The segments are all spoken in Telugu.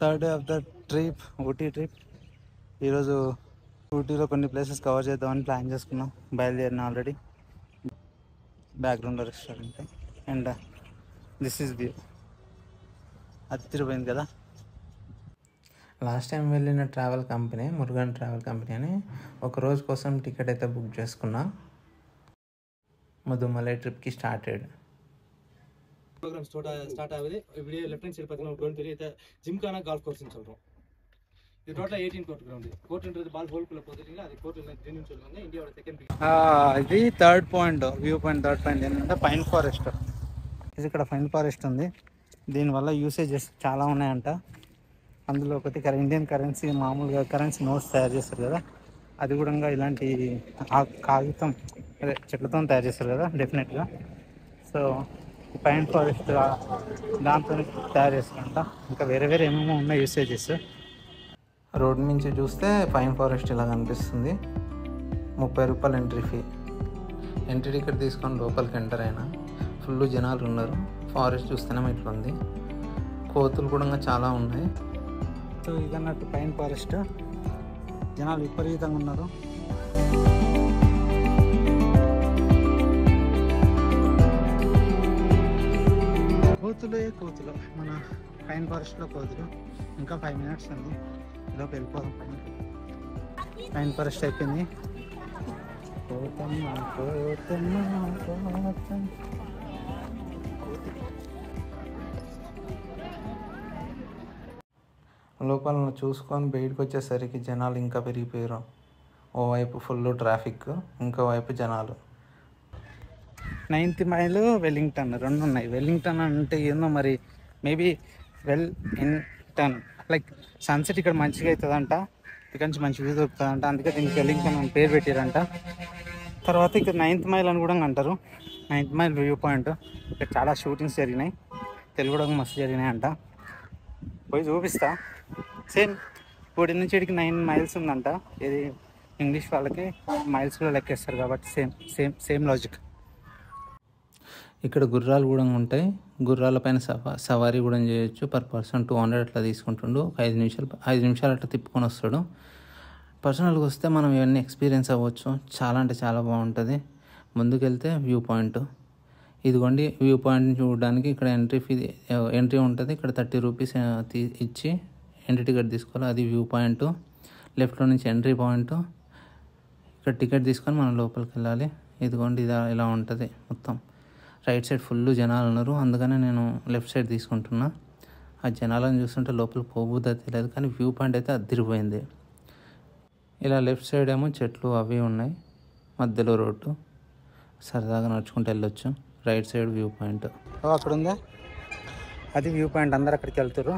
Third day of the trip, Ooty trip. ఈరోజు ఊటీలో కొన్ని ప్లేసెస్ కవర్ చేద్దామని ప్లాన్ చేసుకున్నాం. బయలుదేరిన ఆల్రెడీ. బ్యాక్గ్రౌండ్లో restaurant and this is view. అదిరిపోయింది కదా. లాస్ట్ టైం వెళ్ళిన travel company Murugan travel company అని ఒక రోజు కోసం టికెట్ అయితే బుక్ చేసుకున్నా. మధుమలై ట్రిప్కి స్టార్టెడ్. ப்ரோக்ராம் ஸ்டார்ட் ஆகுது. இப்படியே லெஃப்ட் ஹேண்ட் சைடு பார்த்தீங்கன்னா ஒரு பெரிய ஜிம்கானா கால்ஃப் கோர்ஸ்னு சொல்கிறோம். இது டோட்டலாக 18 கோர்ட் கிரவுண்டு. கோர்ட்டுன்றது பால் ஹோல்குள்ளே போகிறீங்களா, அது கோர்ட் இல்லை ட்ரெயின்னு சொல்லுவாங்க. ఇండియాவோட సెకండ్ ఇది third point, view point. Third point ఏంటంటే పైన్ ఫారెస్ట్. ఇది ఇక్కడ పైన్ ఫారెస్ట్ ఉంది. దీనివల్ల యూసేజెస్ చాలా ఉన్నాయంట. అందులో ఒకటి ఇండియన్ కరెన్సీ, మామూలుగా కరెన్సీ నోట్స్ తయారు చేస్తారు కదా, అది కూడా ఇలాంటి కాగితం అదే చెట్లతో తయారు చేస్తారు కదా డెఫినెట్గా. సో పైన్ ఫారెస్ట్ దాంతో తయారు చేస్తారంట. ఇంకా వేరే వేరే ఏమేమో ఉన్నాయి యూసేజెస్. రోడ్ నుంచి చూస్తే పైన్ ఫారెస్ట్ ఇలా కనిపిస్తుంది. 30 రూపాయలు ఎంట్రీ ఫీ. ఎంట్రీ టికెట్ తీసుకొని లోపలికి ఎంటర్ అయినా ఫుల్ జనాలు ఉన్నారు. ఫారెస్ట్ చూస్తేనే ఇట్లా ఉంది. కోతులు కూడా చాలా ఉన్నాయి. సో ఇదన్నట్టు పైన్ ఫారెస్ట్. జనాలు విపరీతంగా ఉన్నారు. కోతులు మన పైన్ ఫారెస్ట్లో కోతులు. ఇంకా 5 minutes ఉంది, ఇలోపు వెళ్ళిపోదాం. పైన్ ఫారెస్ట్ అయిపోయింది. లోపల చూసుకొని బయటకు వచ్చేసరికి జనాలు ఇంకా పెరిగిపోయారు. ఓవైపు ఫుల్ ట్రాఫిక్, ఇంకోవైపు జనాలు. 9th మైల్ వెల్లింగ్టన్, 2 ఉన్నాయి. వెల్లింగ్టన్ అంటే ఏందో మరి, మేబీ వెల్లింగ్టన్ లైక్ సన్సెట్ ఇక్కడ మంచిగా అవుతుందంట, ఇక్కడ నుంచి మంచి వ్యూ దొరుకుతుందంట. అందుకే దీనికి వెల్లింగ్టన్ అని పేరు పెట్టారంట. తర్వాత ఇక్కడ 9th మైల్ అని కూడా అంటారు. 9th mile view point. ఇక్కడ చాలా షూటింగ్స్ జరిగినాయి, తెలుగులో మస్తు జరిగినాయి అంట. పోయి చూపిస్తా. సేమ్ ఊటి నుంచి ఇక్కడికి 9 miles ఉందంట. ఇది ఇంగ్లీష్ వాళ్ళకి మైల్స్లో లెక్కేస్తారు కాబట్టి సేమ్ లాజిక్. ఇక్కడ గుర్రాలు కూడా ఉంటాయి. గుర్రాల పైన సవారీ కూడా చేయొచ్చు. పర్ పర్సన్ 200 అట్లా తీసుకుంటుండు. 5 నిమిషాలు అట్లా తిప్పుకొని వస్తాడు. పర్సనల్గా వస్తే మనం ఇవన్నీ ఎక్స్పీరియన్స్ అవ్వచ్చు. చాలా అంటే చాలా బాగుంటుంది. ముందుకెళ్తే వ్యూ పాయింట్. ఇదిగోండి వ్యూ పాయింట్ని చూడడానికి ఇక్కడ ఎంట్రీ ఉంటుంది. ఇక్కడ 30 రూపీస్ ఇచ్చి ఎంట్రీ టికెట్ తీసుకోవాలి. అది వ్యూ పాయింట్. లెఫ్ట్లో నుంచి ఎంట్రీ పాయింట్. ఇక్కడ టికెట్ తీసుకొని మనం లోపలికి వెళ్ళాలి. ఇదిగోండి ఇలా ఉంటుంది మొత్తం. రైట్ సైడ్ ఫుల్ జనాలు ఉన్నారు, అందుకనే నేను లెఫ్ట్ సైడ్ తీసుకుంటున్నా. ఆ జనాలను చూస్తుంటే లోపల పోబుద్దా తెలియదు, కానీ వ్యూ పాయింట్ అయితే అదిరిపోయింది. ఇలా లెఫ్ట్ సైడ్ ఏమో చెట్లు అవి ఉన్నాయి, మధ్యలో రోడ్డు, సరదాగా నడుచుకుంటూ వెళ్ళొచ్చు. Right side view point. అక్కడ ఉందా, అది వ్యూ పాయింట్. అందరు అక్కడికి వెళ్తారు.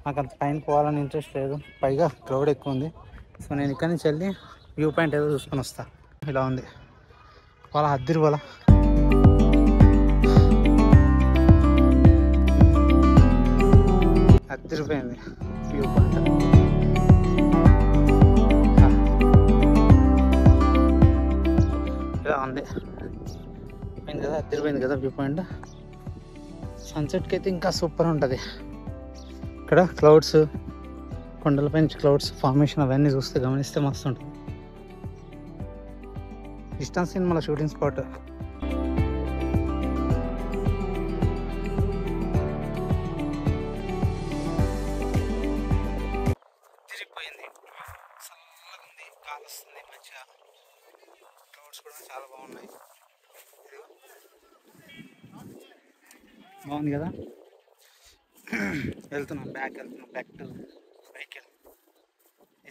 నాకు అంత పైన పోవాలని ఇంట్రెస్ట్ లేదు, పైగా క్రౌడ్ ఎక్కువ ఉంది. సో నేను ఇక్కడి నుంచి వెళ్ళి వ్యూ పాయింట్ ఏదో చూసుకొని వస్తా. ఇలా ఉంది వాళ్ళ అద్దరి వాళ్ళ. అద్దరిపోయింది వ్యూ పాయింట్. ఇలా ఉంది పోయింది కదా, అద్దరిపోయింది కదా వ్యూ పాయింట్. సన్సెట్కి అయితే ఇంకా సూపర్ ఉంటుంది. ఇక్కడ క్లౌడ్స్, కొండలపై క్లౌడ్స్ ఫార్మేషన్ అవన్నీ చూస్తే గమనిస్తే మస్తు ఉంటుంది. డిస్టెన్స్ సినిమాలో షూటింగ్ స్పాట్. తిరిగిపోయింది, చల్లగా ఉంది, గాలి వస్తుంది మంచిగా. క్లౌడ్స్ కూడా చాలా బాగున్నాయి. బాగుంది కదా. వెళ్తున్నాం బ్యాక్ టు వెహికల్.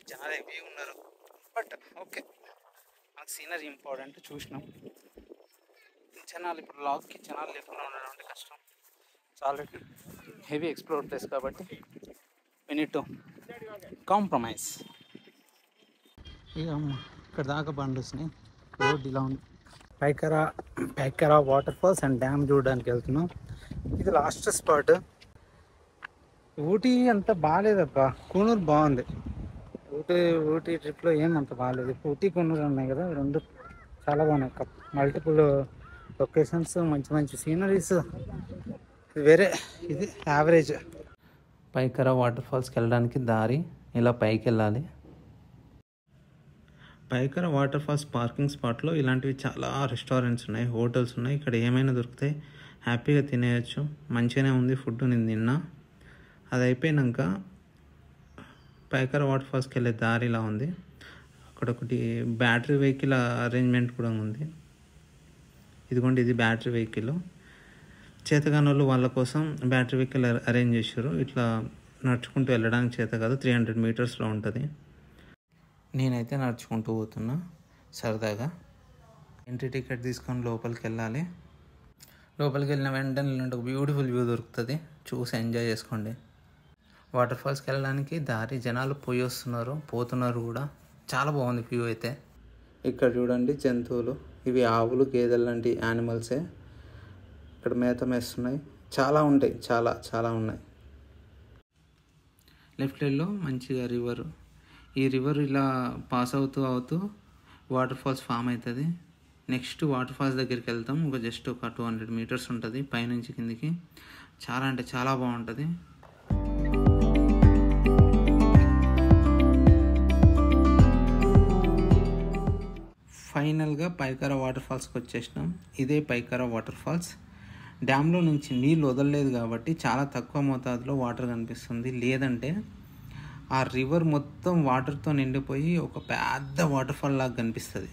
జనాలు హెవీ ఉన్నారు, బట్ ఓకే, మనకు సీనరీ ఇంపార్టెంట్. చూసినాం జనాలు. ఇప్పుడు లాగ్కి జనాలు లేకుండా ఉండడం అంటే కష్టం. ఆల్రెడీ హెవీ ఎక్స్ప్లోర్ ప్లేస్ కాబట్టి we need to కాంప్రమైజ్. ఇక ఇక్కడ దాకా బండ్లు వచ్చినాయి. రోడ్ ఇలా ఉంది. Pykara waterfalls and dam చూడడానికి వెళ్తున్నాం. ఇది లాస్ట్ స్పాట్. ఊటీ అంత బాగాలేదబ్బా, కూనూరు బాగుంది. ఊటీ ట్రిప్లో ఏమంత బాగాలేదు. ఊటీ కూనూరు ఉన్నాయి కదా, రెండు చాలా బాగున్నాయి. మల్టిపుల్ లొకేషన్స్, మంచి మంచి సీనరీస్. వేరే ఇది యావరేజ్. పైకరా వాటర్ ఫాల్స్కి వెళ్ళడానికి దారి ఇలా పైకి వెళ్ళాలి. పైకరా వాటర్ ఫాల్స్ పార్కింగ్ స్పాట్లో ఇలాంటివి చాలా రెస్టారెంట్స్ ఉన్నాయి, హోటల్స్ ఉన్నాయి. ఇక్కడ ఏమైనా దొరుకుతాయి, హ్యాపీగా తినేయచ్చు. మంచిగానే ఉంది ఫుడ్, నేను తిన్నా. అది అయిపోయినాక పైకరా వాటర్ ఫాల్స్కి వెళ్ళే దారి ఇలా ఉంది. అక్కడ ఒకటి బ్యాటరీ వెహికల్ అరేంజ్మెంట్ కూడా ఉంది. ఇదిగోండి, ఇది బ్యాటరీ వెహికల్. చేతగాని వాళ్ళు వాళ్ళ కోసం బ్యాటరీ వెహికల్ అరేంజ్ చేశారు. ఇట్లా నడుచుకుంటూ వెళ్ళడానికి చేత కాదు, 300 మీటర్స్లో ఉంటుంది. నేనైతే నడుచుకుంటూ పోతున్నా సరదాగా. ఎంట్రీ టికెట్ తీసుకొని లోపలికి వెళ్ళాలి. లోపలికి వెళ్ళిన వెంటనే ఇలాంటి ఒక బ్యూటిఫుల్ వ్యూ దొరుకుతుంది, చూసి ఎంజాయ్ చేసుకోండి. వాటర్ ఫాల్స్కి వెళ్ళడానికి దారి జనాలు పోయి వస్తున్నారు, పోతున్నారు కూడా. చాలా బాగుంది వ్యూ అయితే. ఇక్కడ చూడండి జంతువులు, ఇవి ఆవులు గేదెలు లాంటి యానిమల్సే. ఇక్కడ మేత మేస్తున్నాయి. చాలా ఉంటాయి, చాలా చాలా ఉన్నాయి. లెఫ్ట్ సైడ్లో మంచిగా రివర్. ఈ రివర్ ఇలా పాస్ అవుతూ వాటర్ ఫాల్స్ ఫామ్ అవుతుంది. నెక్స్ట్ వాటర్ ఫాల్స్ దగ్గరికి వెళ్తాం. జస్ట్ ఒక 200 మీటర్స్ ఉంటుంది పైనుంచి కిందికి. చాలా అంటే చాలా బాగుంటుంది. ఫైనల్గా పైకరా వాటర్ ఫాల్స్కి వచ్చేసినాం. ఇదే పైకరా వాటర్ ఫాల్స్. డ్యామ్లో నుంచి నీళ్ళు వదలలేదు కాబట్టి చాలా తక్కువ మోతాదులో వాటర్ కనిపిస్తుంది. లేదంటే ఆ రివర్ మొత్తం వాటర్తో నిండిపోయి ఒక పెద్ద వాటర్ ఫాల్ లాగా కనిపిస్తుంది.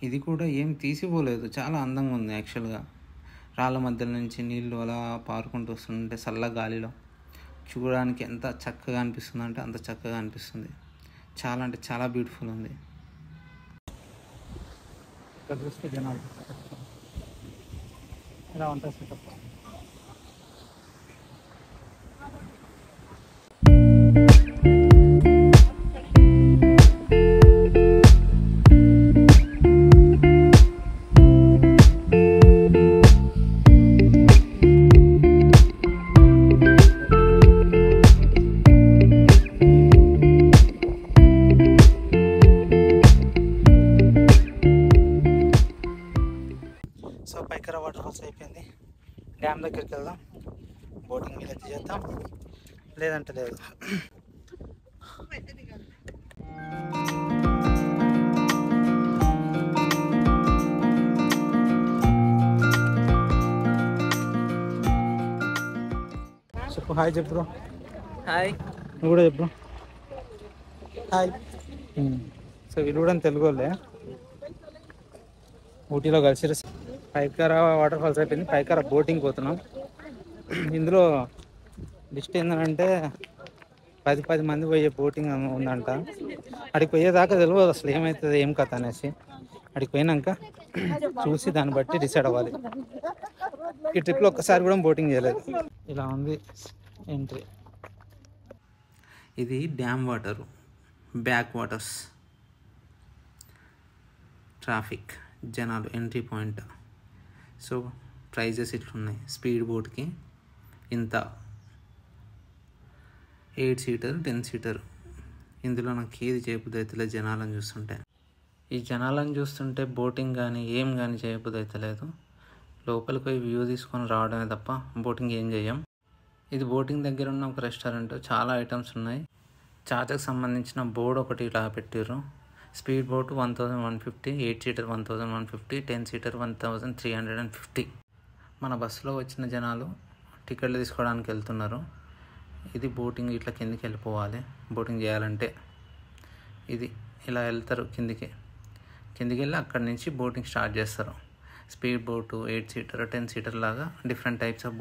ఇది కూడా ఏం తీసిపోలేదు, చాలా అందంగా ఉంది యాక్చువల్గా. రాళ్ళ మధ్యలో నుంచి నీళ్ళు అలా పారుకుంటూ వస్తుంటే చల్ల గాలిలో చూడడానికి ఎంత చక్కగా అనిపిస్తుంది అంటే అంత చక్కగా అనిపిస్తుంది. చాలా అంటే చాలా బ్యూటిఫుల్ ఉంది. ఇక్కడ చూస్తే జనాలు ఇలా ఉంటుంది setup. So Pykara waterfalls అయిపోయింది. డ్యామ్ దగ్గరికి వెళ్దాం, బోటింగ్ మీద చేద్దాం, లేదంటే లేదు. చెప్పు హాయ్ చెప్పు బ్రో. హాయ్. నువ్వు కూడా చెప్పు హాయ్. సో వీళ్ళు కూడా తెలుగు వాళ్ళే, ఊటీలో కలిసి. పైకరా వాటర్ ఫాల్స్ అయిపోయింది, పైకరా బోటింగ్ పోతున్నాం. ఇందులో లిస్ట్ ఏంటంటే 10 మంది పోయే బోటింగ్ ఉందంట. అడికి పోయేదాకా తెలియదు అసలు ఏమవుతుంది ఏం కథ అనేసి. అడికి పోయినాక చూసి దాన్ని బట్టి డిసైడ్ అవ్వాలి. ఈ ట్రిప్లో ఒక్కసారి కూడా బోటింగ్ చేయలేదు. ఇలా ఉంది ఎంట్రీ. ఇది dam water, back waters, traffic, జనాలు, ఎంట్రీ పాయింట్. సో ప్రైజెస్ ఇట్లున్నాయి. స్పీడ్ బోట్కి ఇంత, 8 సీటర్ 10 సీటర్. ఇందులో నాకు ఏది చేయబుద్ధి జనాలను చూస్తుంటే. ఈ జనాలను చూస్తుంటే బోటింగ్ కానీ ఏం కానీ చేయబుద్ధి అవుతలేదు. లోపలికి పోయి వ్యూ తీసుకొని రావడమే తప్ప బోటింగ్ ఏం చేయం. ఇది బోటింగ్ దగ్గర ఉన్న ఒక రెస్టారెంట్. చాలా ఐటమ్స్ ఉన్నాయి. చార్జెస్కి సంబంధించిన బోర్డు ఒకటి ఇలా పెట్టారు. Speed boat 1150, 8 seater 1150, 10 seater 1350. మన బస్సులో వచ్చిన జనాలు టికెట్లు తీసుకోవడానికి వెళ్తున్నారు. ఇది బోటింగ్. ఇట్లా కిందికి వెళ్ళిపోవాలి బోటింగ్ చేయాలంటే. ఇది ఇలా వెళ్తారు కిందికి వెళ్ళి అక్కడి నుంచి బోటింగ్ స్టార్ట్ చేస్తారు. స్పీడ్ బోటు, 8 సీటర్ 10 సీటర్ లాగా డిఫరెంట్ టైప్స్ ఆఫ్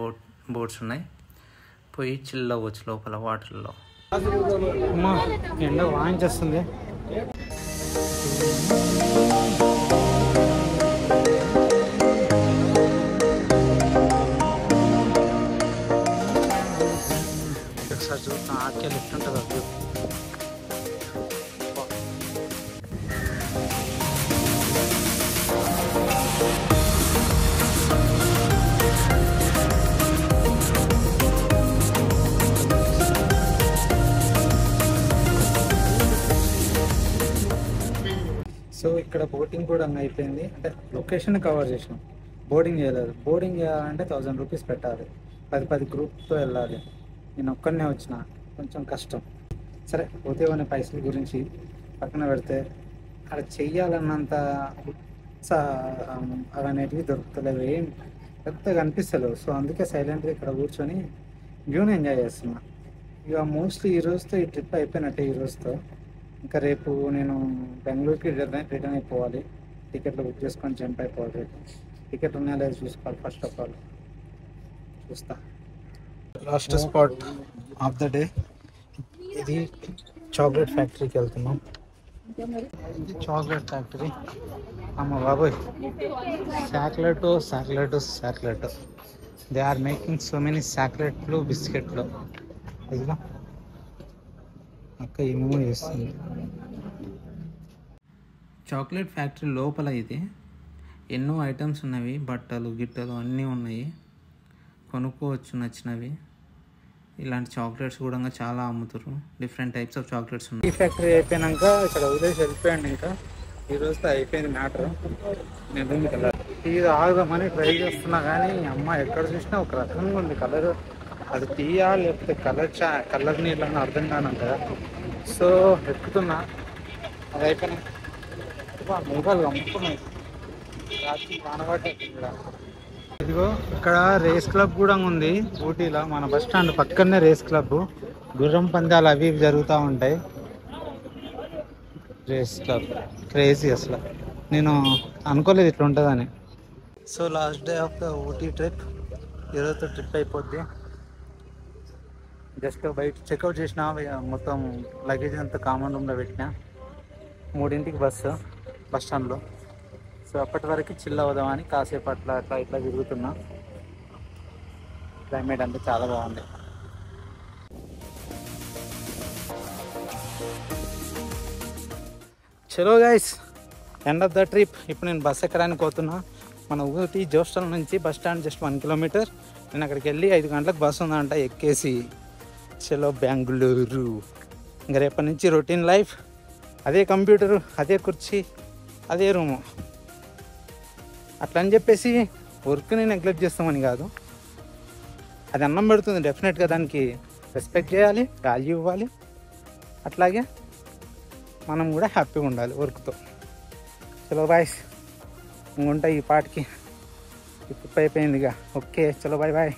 బోట్స్ ఉన్నాయి. పోయి చిల్ అవ్వచ్చు లోపల వాటర్లో. అమ్మా ఎండ వాయించేస్తుంది. ఒకసారి చూద్దాం, ఆర్కే లిఫ్ట్ ఉంటుంది అది. సో ఇక్కడ బోటింగ్ కూడా అయిపోయింది. అంటే లొకేషన్ కవర్ చేసినాం, బోటింగ్ చేయలేదు. బోటింగ్ చేయాలంటే 1000 రూపీస్ పెట్టాలి. 10 గ్రూప్తో వెళ్ళాలి. నేను ఒక్కడనే వచ్చిన, కొంచెం కష్టం. సరే పోతే ఉన్న పైసల గురించి పక్కన పెడితే అక్కడ చెయ్యాలన్నంత అవనేటివి దొరుకుతలేవు, ఏం పెద్దగా అనిపిస్తలేవు. సో అందుకే సైలెంట్గా ఇక్కడ కూర్చొని వ్యూని ఎంజాయ్ చేస్తున్నా. ఇక మోస్ట్లీ ఈ రోజుతో ఈ ట్రిప్ అయిపోయినట్టే. ఈ రోజుతో ఇంకా రేపు నేను బెంగళూరుకి రిటర్న్ అయిపోవాలి. టికెట్లు బుక్ చేసుకొని జంప్ అయిపోవాలి. రేపు టికెట్ ఉన్నాయో లేదో చూసుకోవాలి. ఫస్ట్ ఆఫ్ ఆల్ చూస్తా. Last spot of the day ఇది చాక్లెట్ ఫ్యాక్టరీకి వెళ్తున్నాం. ఇది చాక్లెట్ ఫ్యాక్టరీ. అమ్మ బాబోయ్, chocolate they are making so many చాక్లెట్లు, బిస్కెట్లు. ఇదిగా అక్క ఏమేమో చేస్తుంది. చాక్లెట్ ఫ్యాక్టరీ లోపల ఇది ఎన్నో ఐటమ్స్ ఉన్నవి, బట్టలు గిట్టలు అన్నీ ఉన్నాయి, కొనుక్కోవచ్చు నచ్చినవి. ఇలాంటి చాక్లెట్స్ కూడా చాలా అమ్ముతారు. డిఫరెంట్ టైప్స్ ఆఫ్ చాక్లెట్స్ ఉన్నాయి. ఈ ఫ్యాక్టరీ అయిపోయాక ఇక్కడ వదిలేసి వెళ్ళిపోయాడు. ఇంకా ఈ రోజుతో అయిపోయింది మ్యాటర్. నేను టీ తాగుదామని ట్రై చేస్తున్నా కానీ అమ్మ ఎక్కడ చూసినా ఒక రకంగా ఉంది కలర్. అది టీయా లేకపోతే కలర్ నీళ్ళని అర్థం కాను కదా. సో ఎక్కుతున్నా. అది అయిపోయినా మొబైల్ అమ్ముకున్నాయి. రాత్రి కానబట్టి ఇదిగో ఇక్కడ రేస్ క్లబ్ కూడా ఉంది ఊటీలో. మన బస్ స్టాండ్ పక్కనే రేస్ క్లబ్. గుర్రం పందాలు అవి ఇవి జరుగుతూ ఉంటాయి. రేస్ క్లబ్ క్రేజీ అసలు. నేను అనుకోలేదు ఇట్లా ఉంటుందని. So last day of the Ooty trip. ఈరోజుతో ట్రిప్ అయిపోద్ది. జస్ట్ బయట చెక్అవుట్ చేసిన, మొత్తం లగేజ్ అంతా కామన్ రూమ్లో పెట్టిన. 3ంటికి బస్ స్టాండ్లో. సో అప్పటి వరకు చిల్ అవుదామని కాసేపు అట్లా ఇట్లా తిరుగుతున్నా. క్లైమేట్ అంతా చాలా బాగుంది. చలో guys, end of the trip. ఇప్పుడు నేను బస్ ఎక్కడానికి పోతున్నా. మన ఊటీ జోస్టల్ నుంచి బస్ స్టాండ్ జస్ట్ 1 కిలోమీటర్. నేను అక్కడికి వెళ్ళి 5 గంటలకు బస్సు ఉందంట, ఎక్కేసి చలో బెంగళూరు. ఇంకా రేపటి నుంచి రొటీన్ లైఫ్. అదే కంప్యూటరు, అదే కుర్చీ, అదే రూము. అట్లా అని చెప్పేసి వర్క్ని నెగ్లెక్ట్ చేస్తామని కాదు. అది అన్నం పెడుతుంది, డెఫినెట్గా దానికి రెస్పెక్ట్ చేయాలి, వాల్యూ ఇవ్వాలి. అట్లాగే మనం కూడా హ్యాపీగా ఉండాలి వర్క్తో. చలో బాయ్స్, ఇంకొంటా ఈ పాటికి. ఈ ట్రిప్ అయిపోయింది ఇక. ఓకే చలో బాయ్ బాయ్.